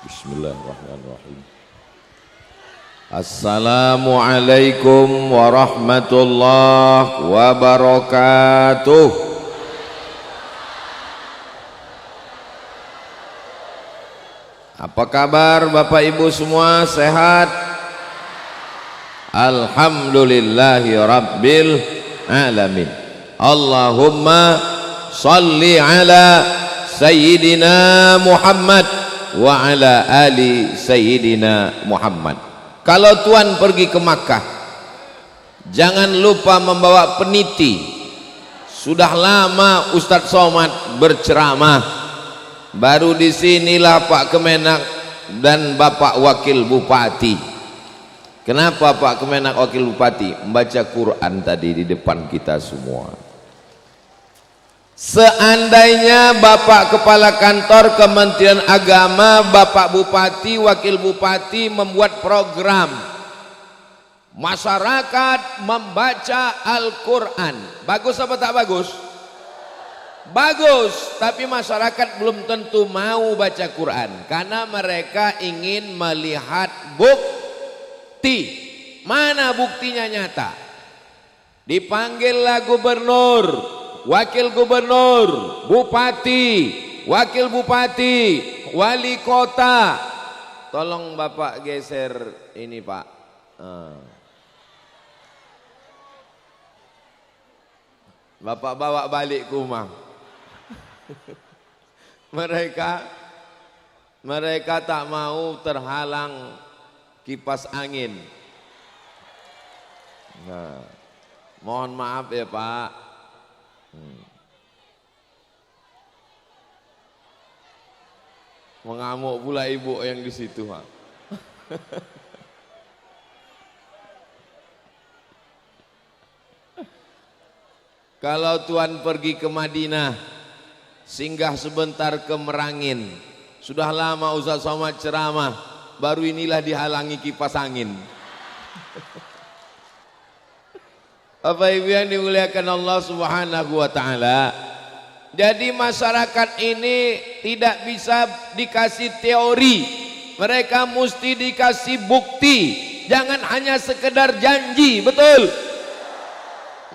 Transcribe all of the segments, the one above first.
Bismillahirrahmanirrahim. Assalamualaikum warahmatullahi wabarakatuh. Apa kabar Bapak Ibu semua, sehat? Alhamdulillahi rabbil alamin. Allahumma salli ala Sayyidina Muhammad wa ala ali Sayyidina Muhammad. Kalau Tuan pergi ke Makkah, jangan lupa membawa peniti. Sudah lama Ustadz Somad berceramah, baru disinilah Pak Kemenak dan Bapak Wakil Bupati. Kenapa Pak Kemenak Wakil Bupati? Membaca Quran tadi di depan kita semua. Seandainya Bapak Kepala Kantor Kementerian Agama, Bapak Bupati, Wakil Bupati membuat program masyarakat membaca Al-Quran, bagus apa tak bagus? Bagus, tapi masyarakat belum tentu mau baca Quran karena mereka ingin melihat bukti. Mana buktinya nyata? Dipanggillah gubernur, wakil gubernur, bupati, wakil bupati, wali kota. Tolong Bapak geser ini Pak. Bapak bawa balik ke rumah. Mereka tak mau terhalang kipas angin. Nah, mohon maaf ya Pak. Mengamuk pula ibu yang di situ, Pak. Kalau Tuan pergi ke Madinah, singgah sebentar ke Merangin. Sudah lama Ustaz Somad ceramah, baru inilah dihalangi kipas angin. Bapak Ibu yang dimuliakan Allah Subhanahu wa taala. Jadi masyarakat ini tidak bisa dikasih teori, mereka mesti dikasih bukti. Jangan hanya sekedar janji, betul?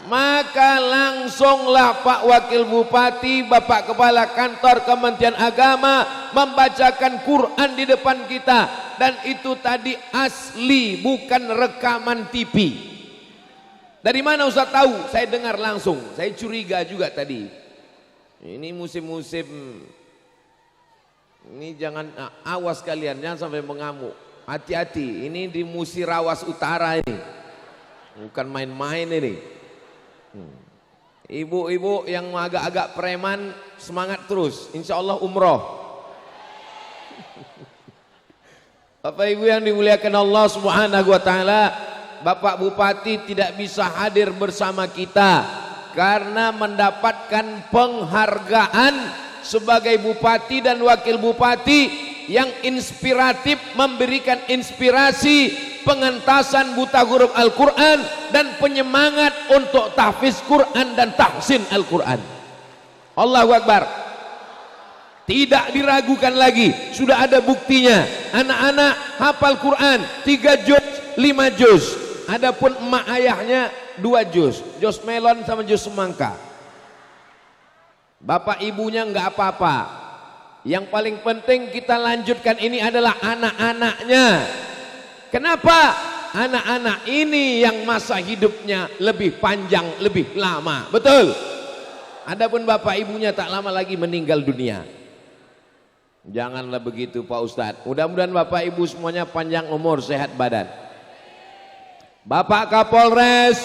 Maka langsunglah Pak Wakil Bupati, Bapak Kepala Kantor Kementerian Agama membacakan Quran di depan kita. Dan itu tadi asli, bukan rekaman TV. Dari mana Ustaz tahu? Saya dengar langsung, saya curiga juga tadi. Ini musim-musim ini, jangan awas kalian, jangan sampai mengamuk. Hati-hati, ini di Musirawas Utara ini, bukan main-main ini. Ibu-ibu yang agak-agak preman, semangat terus, insya Allah umroh. Bapak Ibu yang dimuliakan Allah Subhanahu wa taala, Bapak Bupati tidak bisa hadir bersama kita karena mendapatkan penghargaan sebagai bupati dan wakil bupati yang inspiratif, memberikan inspirasi pengentasan buta huruf Al-Quran dan penyemangat untuk tahfiz Quran dan tahsin Al-Quran. Allahu Akbar. Tidak diragukan lagi, sudah ada buktinya. Anak-anak hafal Quran 3 juz, 5 juz. Adapun emak ayahnya 2 juz, juz melon sama juz semangka. Bapak ibunya enggak apa-apa. Yang paling penting kita lanjutkan ini adalah anak-anaknya. Kenapa? Anak-anak ini yang masa hidupnya lebih panjang, lebih lama. Betul? Adapun bapak ibunya tak lama lagi meninggal dunia. Janganlah begitu Pak Ustadz. Mudah-mudahan bapak ibu semuanya panjang umur, sehat badan. Bapak Kapolres,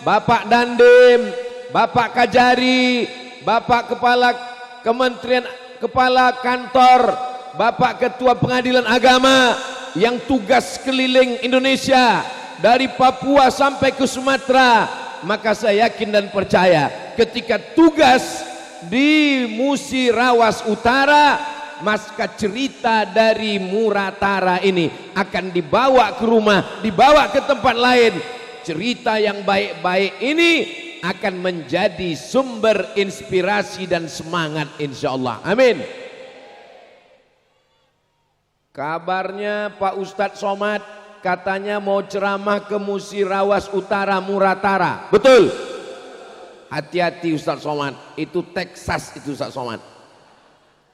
Bapak Dandim, Bapak Kajari, Bapak Kepala Kementerian, Kepala Kantor, Bapak Ketua Pengadilan Agama yang tugas keliling Indonesia dari Papua sampai ke Sumatera, maka saya yakin dan percaya ketika tugas di Musirawas Utara, maka cerita dari Muratara ini akan dibawa ke rumah, dibawa ke tempat lain. Cerita yang baik-baik ini akan menjadi sumber inspirasi dan semangat insya Allah. Amin. Kabarnya Pak Ustadz Somad katanya mau ceramah ke Musirawas Utara Muratara. Betul? Hati-hati Ustadz Somad, itu Texas itu Ustadz Somad.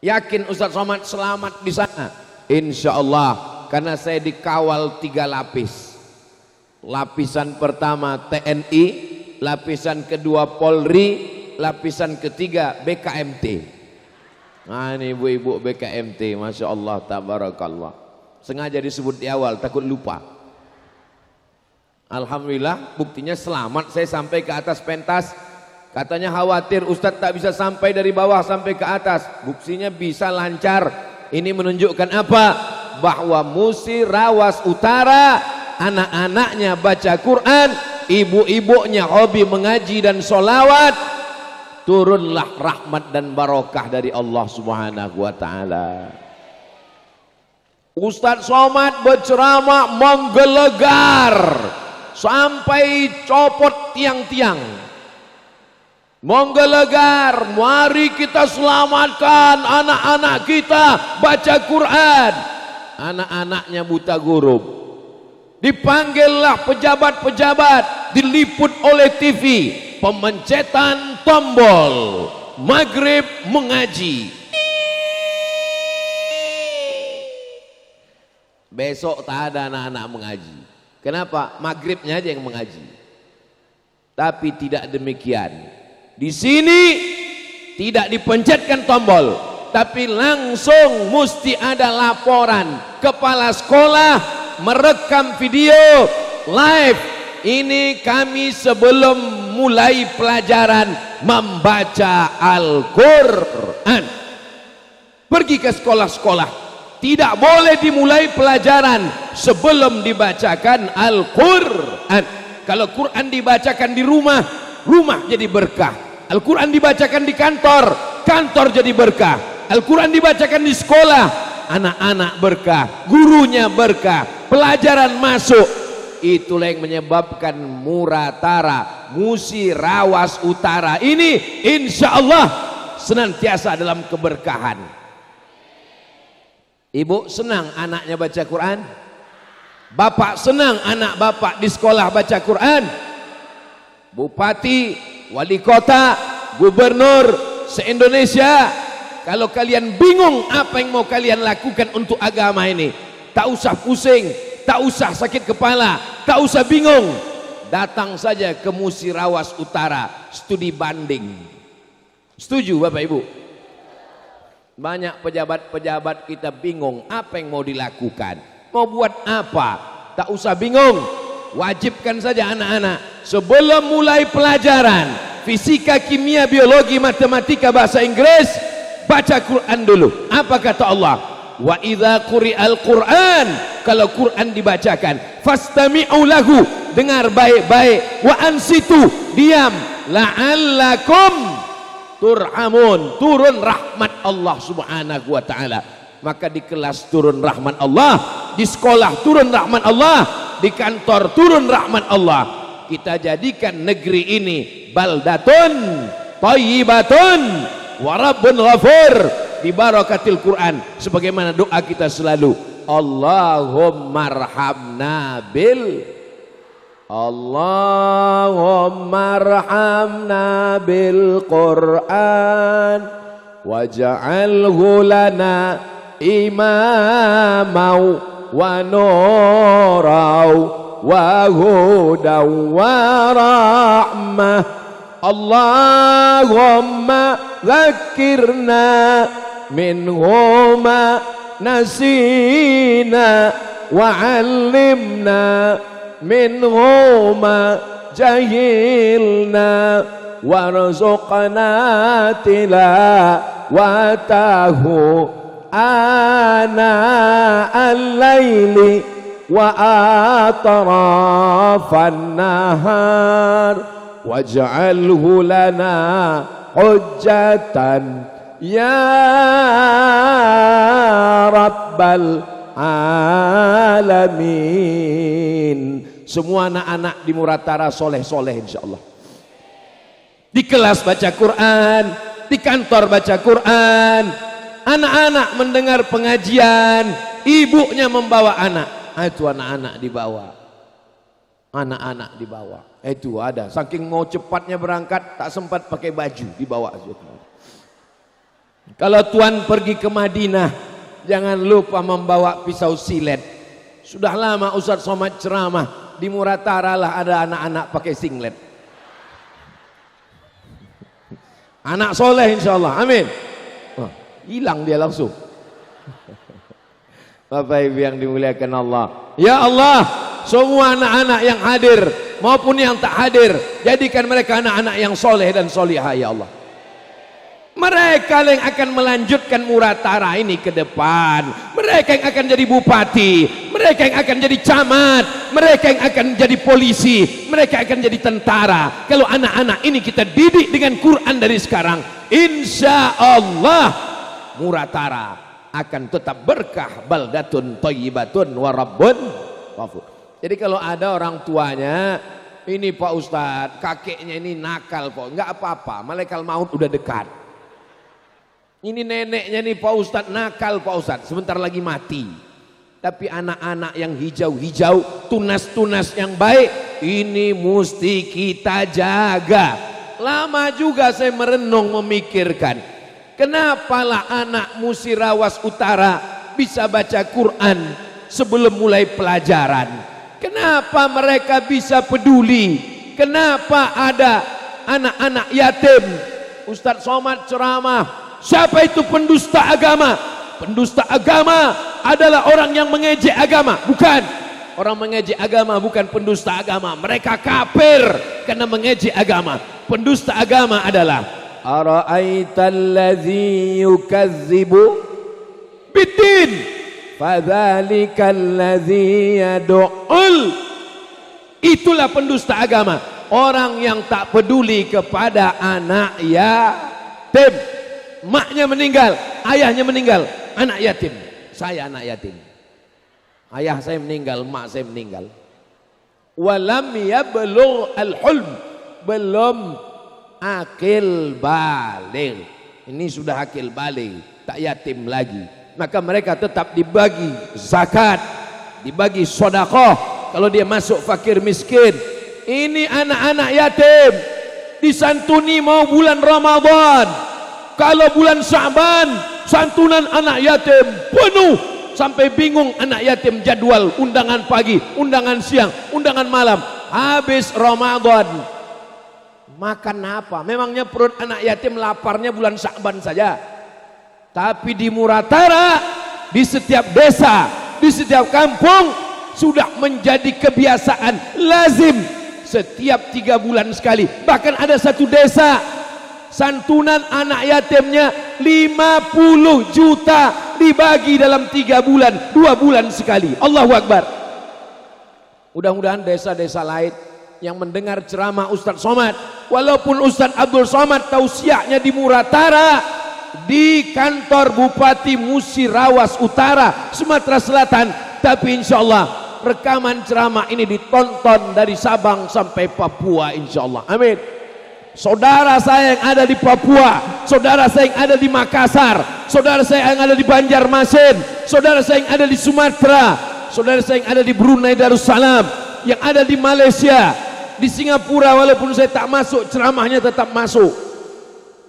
Yakin Ustadz Somad selamat di sana? Insya Allah, karena saya dikawal 3 lapis. Lapisan pertama TNI, lapisan kedua Polri, lapisan ketiga BKMT. Nah ini ibu-ibu BKMT, Masya Allah, tabarakallah. Sengaja disebut di awal, takut lupa. Alhamdulillah, buktinya selamat saya sampai ke atas pentas. Katanya khawatir Ustadz tak bisa sampai dari bawah sampai ke atas. Buktinya bisa lancar. Ini menunjukkan apa? Bahwa Musirawas Utara anak-anaknya baca Quran, ibu-ibunya hobi mengaji dan sholawat. Turunlah rahmat dan barokah dari Allah Subhanahu wa ta'ala. Ustadz Somad berceramah menggelegar sampai copot tiang-tiang. Menggelegar, mari kita selamatkan anak-anak kita baca Quran. Anak-anaknya buta huruf. Dipanggillah pejabat-pejabat, diliput oleh TV, pemencetan tombol, maghrib mengaji. Besok tak ada anak-anak mengaji. Kenapa? Maghribnya aja yang mengaji. Tapi tidak demikian. Di sini tidak dipencetkan tombol, tapi langsung mesti ada laporan. Kepala sekolah merekam video live. Ini kami sebelum mulai pelajaran membaca Al-Quran. Pergi ke sekolah-sekolah, tidak boleh dimulai pelajaran sebelum dibacakan Al-Quran. Kalau Quran dibacakan di rumah, rumah jadi berkah. Al-Quran dibacakan di kantor, kantor jadi berkah. Al-Quran dibacakan di sekolah, anak-anak berkah, gurunya berkah, pelajaran masuk. Itulah yang menyebabkan Muratara, Musirawas Utara ini insya Allah senantiasa dalam keberkahan. Ibu senang anaknya baca Quran? Bapak senang anak bapak di sekolah baca Quran? Bupati, wali kota, gubernur se-Indonesia, kalau kalian bingung apa yang mau kalian lakukan untuk agama ini, tak usah pusing, tak usah sakit kepala, tak usah bingung, datang saja ke Musirawas Utara, studi banding. Setuju Bapak Ibu? Banyak pejabat-pejabat kita bingung apa yang mau dilakukan, mau buat apa, tak usah bingung. Wajibkan saja anak-anak sebelum mulai pelajaran fisika, kimia, biologi, matematika, bahasa Inggris, baca Quran dulu. Apa kata Allah? Wa idza quri'al Quran, kalau Quran dibacakan, fastami'u lahu, dengar baik-baik, wa ansitu, diam, la'allakum turhamun, turun rahmat Allah Subhanahu wa ta'ala. Maka di kelas turun rahmat Allah, di sekolah turun rahmat Allah, di kantor turun rahmat Allah. Kita jadikan negeri ini baldatun thayyibatun wa rabbun ghafur bi barakatil Quran, sebagaimana doa kita selalu, Allahumma arhamna bil Quran waj'alhu lana imamau wa nurau wa hudaw wa rahmah. Allahumma zakirna minhuma nasina wa alimna minhuma jahilna warzuqna tilawatahu ana al-laili wa atrafan nahar waj'alhu lana hujjatan ya rabbal alamin. Semua anak-anak di Muratara soleh-soleh insyaallah. Di kelas baca Quran, di kantor baca Quran, Anak-anak mendengar pengajian, ibunya membawa anak. Itu anak-anak dibawa. Anak-anak dibawa. Itu ada. Saking mau cepatnya berangkat, tak sempat pakai baju, dibawa. Kalau tuan pergi ke Madinah, jangan lupa membawa pisau silet. Sudah lama Ustaz Somad ceramah, di Muratara lah ada anak-anak pakai singlet. Anak soleh insyaallah, amin. Oh, hilang dia langsung. Bapak Ibu yang dimuliakan Allah, ya Allah, semua anak-anak yang hadir maupun yang tak hadir, jadikan mereka anak-anak yang soleh dan solihah ya Allah. Mereka yang akan melanjutkan Muratara ini ke depan. Mereka yang akan jadi bupati, mereka yang akan jadi camat, mereka yang akan jadi polisi, mereka akan jadi tentara. Kalau anak-anak ini kita didik dengan Quran dari sekarang, insya Allah Muratara akan tetap berkah, baldatun thayyibatun wa rabbun ghafur. Jadi kalau ada orang tuanya, ini Pak Ustadz, kakeknya ini nakal Pak, enggak apa-apa, malaikat maut udah dekat. Ini neneknya nih Pak Ustadz nakal Pak Ustadz, sebentar lagi mati. Tapi anak-anak yang hijau-hijau, tunas-tunas yang baik, ini mesti kita jaga. Lama juga saya merenung memikirkan, kenapalah anak Musirawas Utara bisa baca Quran sebelum mulai pelajaran? Kenapa mereka bisa peduli? Kenapa ada anak-anak yatim? Ustadz Somad ceramah, siapa itu pendusta agama? Pendusta agama adalah orang yang mengejek agama. Bukan. Orang mengejek agama bukan pendusta agama. Mereka kafir karena mengejek agama. Pendusta agama adalah ara'aital ladzi yukazzibu biddin fadzalikal ladzi yad'ul. Itulah pendusta agama. Orang yang tak peduli kepada anak yatim. Maknya meninggal, ayahnya meninggal, anak yatim. Saya anak yatim. Ayah saya meninggal, mak saya meninggal. Walam yablugh al-hulm, belum akil baligh. Ini sudah akil baligh, tak yatim lagi. Maka mereka tetap dibagi zakat, dibagi sedekah. Kalau dia masuk fakir miskin, ini anak-anak yatim disantuni mau bulan Ramadan. Kalau bulan Sya'ban, santunan anak yatim penuh sampai bingung anak yatim jadwal undangan pagi, undangan siang, undangan malam. Habis Ramadan makan apa? Memangnya perut anak yatim laparnya bulan Sya'ban saja? Tapi di Muratara, di setiap desa, di setiap kampung sudah menjadi kebiasaan lazim setiap 3 bulan sekali. Bahkan ada satu desa santunan anak yatimnya 50 juta dibagi dalam 3 bulan, 2 bulan sekali. Allahu Akbar. Mudah-mudahan desa-desa lain yang mendengar ceramah Ustadz Somad, walaupun Ustadz Abdul Somad tausiahnya di Muratara, di kantor Bupati Musirawas Utara, Sumatera Selatan, tapi insya Allah rekaman ceramah ini ditonton dari Sabang sampai Papua insya Allah. Amin. Saudara saya yang ada di Papua, saudara saya yang ada di Makassar, saudara saya yang ada di Banjarmasin, saudara saya yang ada di Sumatera, saudara saya yang ada di Brunei Darussalam, yang ada di Malaysia, di Singapura, walaupun saya tak masuk, ceramahnya tetap masuk.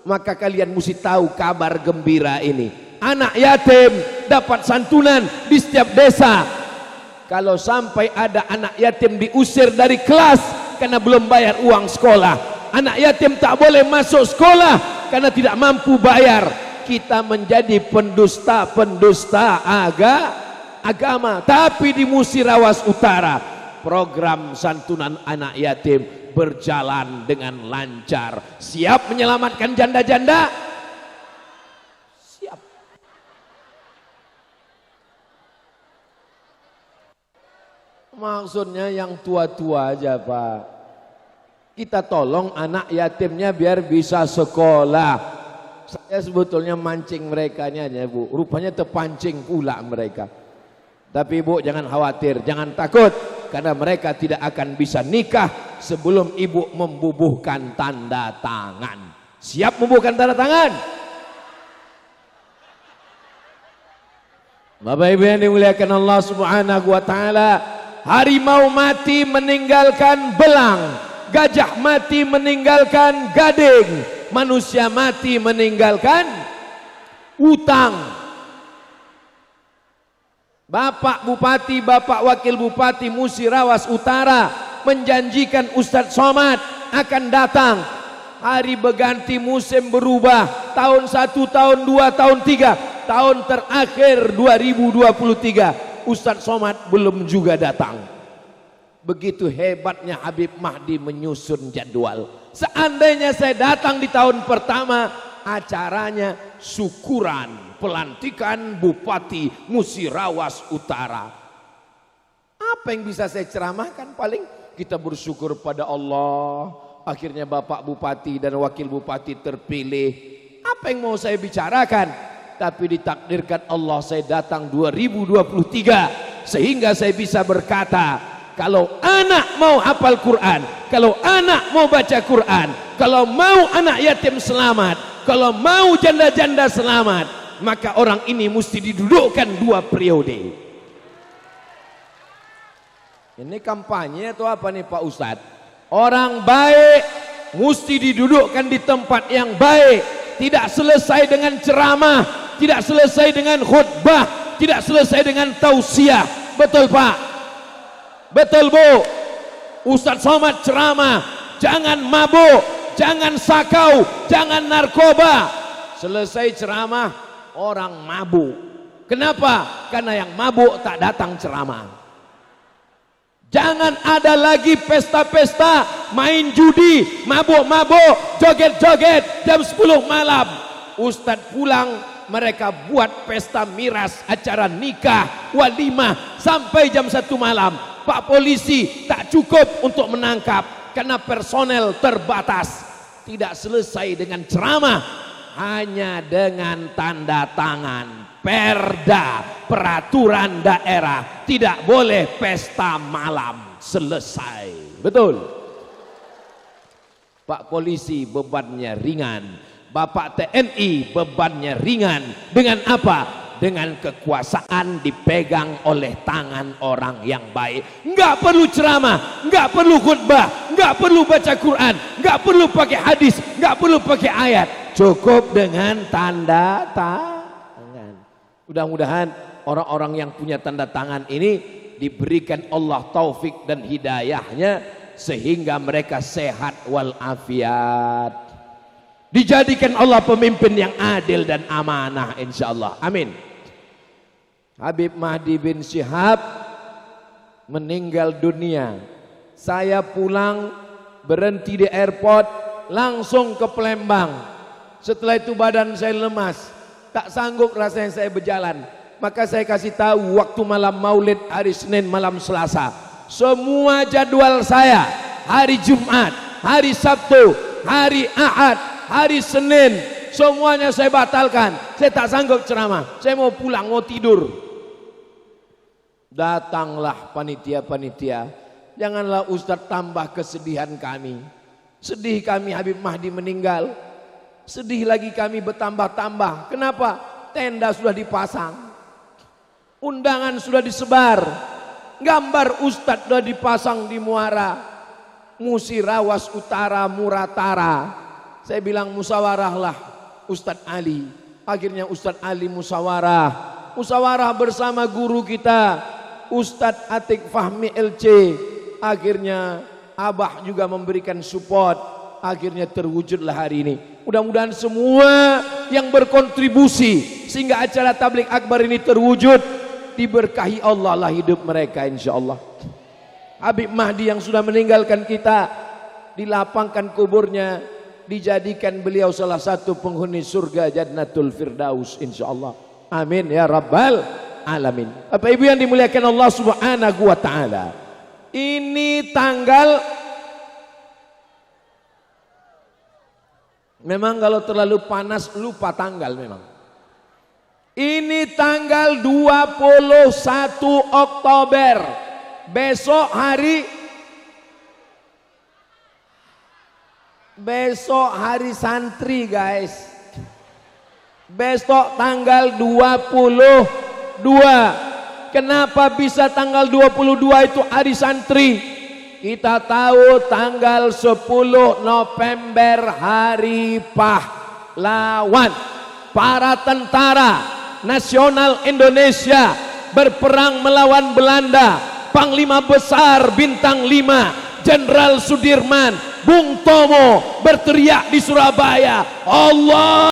Maka kalian mesti tahu kabar gembira ini. Anak yatim dapat santunan di setiap desa. Kalau sampai ada anak yatim diusir dari kelas karena belum bayar uang sekolah, anak yatim tak boleh masuk sekolah karena tidak mampu bayar, kita menjadi pendusta agama. Tapi di Musirawas Utara program santunan anak yatim berjalan dengan lancar. Siap menyelamatkan janda-janda? Siap. Maksudnya yang tua-tua aja Pak. Kita tolong anak yatimnya biar bisa sekolah. Saya sebetulnya mancing mereka aja Bu. Rupanya terpancing pula mereka. Tapi Bu jangan khawatir, jangan takut. Karena mereka tidak akan bisa nikah sebelum ibu membubuhkan tanda tangan. Siap membubuhkan tanda tangan? Bapak Ibu yang dimuliakan Allah Subhanahu wa taala, harimau mati meninggalkan belang, gajah mati meninggalkan gading, manusia mati meninggalkan utang. Bapak Bupati, Bapak Wakil Bupati Musirawas Utara menjanjikan Ustadz Somad akan datang. Hari berganti, musim berubah, tahun 1, tahun 2, tahun 3, tahun terakhir 2023 Ustadz Somad belum juga datang. Begitu hebatnya Habib Mahdi menyusun jadwal. Seandainya saya datang di tahun pertama, acaranya syukuran pelantikan Bupati Musirawas Utara. Apa yang bisa saya ceramahkan? Paling kita bersyukur pada Allah, akhirnya Bapak Bupati dan Wakil Bupati terpilih. Apa yang mau saya bicarakan? Tapi ditakdirkan Allah saya datang 2023 sehingga saya bisa berkata, kalau anak mau hafal Quran, kalau anak mau baca Quran, kalau mau anak yatim selamat, kalau mau janda-janda selamat, maka orang ini mesti didudukkan 2 periode. Ini kampanye atau apa nih Pak Ustadz? Orang baik mesti didudukkan di tempat yang baik. Tidak selesai dengan ceramah, tidak selesai dengan khutbah, tidak selesai dengan tausiah. Betul Pak? Betul Bu? Ustadz Somad ceramah, jangan mabuk, jangan sakau, jangan narkoba. Selesai ceramah, orang mabuk. Kenapa? Karena yang mabuk tak datang ceramah. Jangan ada lagi pesta-pesta, main judi, mabuk-mabuk, joget-joget jam 10 malam. Ustadz pulang, mereka buat pesta miras, acara nikah, walimah sampai jam 1 malam. Pak polisi tak cukup untuk menangkap karena personel terbatas. Tidak selesai dengan ceramah, hanya dengan tanda tangan perda, peraturan daerah, tidak boleh pesta malam. Selesai. Betul? Pak polisi bebannya ringan, Bapak TNI bebannya ringan. Dengan apa? Dengan kekuasaan dipegang oleh tangan orang yang baik. Enggak perlu ceramah, enggak perlu khutbah, enggak perlu baca Quran, enggak perlu pakai hadis, enggak perlu pakai ayat, cukup dengan tanda tangan. Mudah-mudahan orang-orang yang punya tanda tangan ini diberikan Allah taufik dan hidayahnya sehingga mereka sehat walafiat. Dijadikan Allah pemimpin yang adil dan amanah insyaallah. Amin. Habib Mahdi bin Syihab meninggal dunia. Saya pulang, berhenti di airport, langsung ke Palembang. Setelah itu badan saya lemas, tak sanggup rasanya saya berjalan. Maka saya kasih tahu waktu malam maulid hari Senin malam Selasa, semua jadwal saya hari Jumat, hari Sabtu, hari Ahad, hari Senin, semuanya saya batalkan. Saya tak sanggup ceramah, saya mau pulang, mau tidur. Datanglah panitia-panitia, janganlah Ustadz tambah kesedihan kami. Sedih kami Habib Mahdi meninggal, sedih lagi kami bertambah-tambah. Kenapa? Tenda sudah dipasang, undangan sudah disebar, gambar Ustadz sudah dipasang di muara Musirawas Utara, Muratara. Saya bilang musyawarahlah Ustadz Ali. Akhirnya Ustadz Ali musyawarah bersama guru kita Ustadz Atik Fahmi LC. Akhirnya Abah juga memberikan support. Akhirnya terwujudlah hari ini. Mudah-mudahan semua yang berkontribusi sehingga acara tabligh akbar ini terwujud, diberkahi Allah lah hidup mereka insyaallah. Habib Mahdi yang sudah meninggalkan kita, dilapangkan kuburnya, dijadikan beliau salah satu penghuni surga Jannatul Firdaus insyaallah. Amin ya rabbal alamin. Bapak Ibu yang dimuliakan Allah Subhanahu wa taala. Ini tanggal, memang kalau terlalu panas lupa tanggal memang. Ini tanggal 21 Oktober. Besok hari santri guys. Besok tanggal 22 Kenapa bisa tanggal 22 itu hari santri? Kita tahu tanggal 10 November hari pahlawan. Para tentara nasional Indonesia berperang melawan Belanda. Panglima besar bintang 5 Jenderal Sudirman, Bung Tomo berteriak di Surabaya, Allah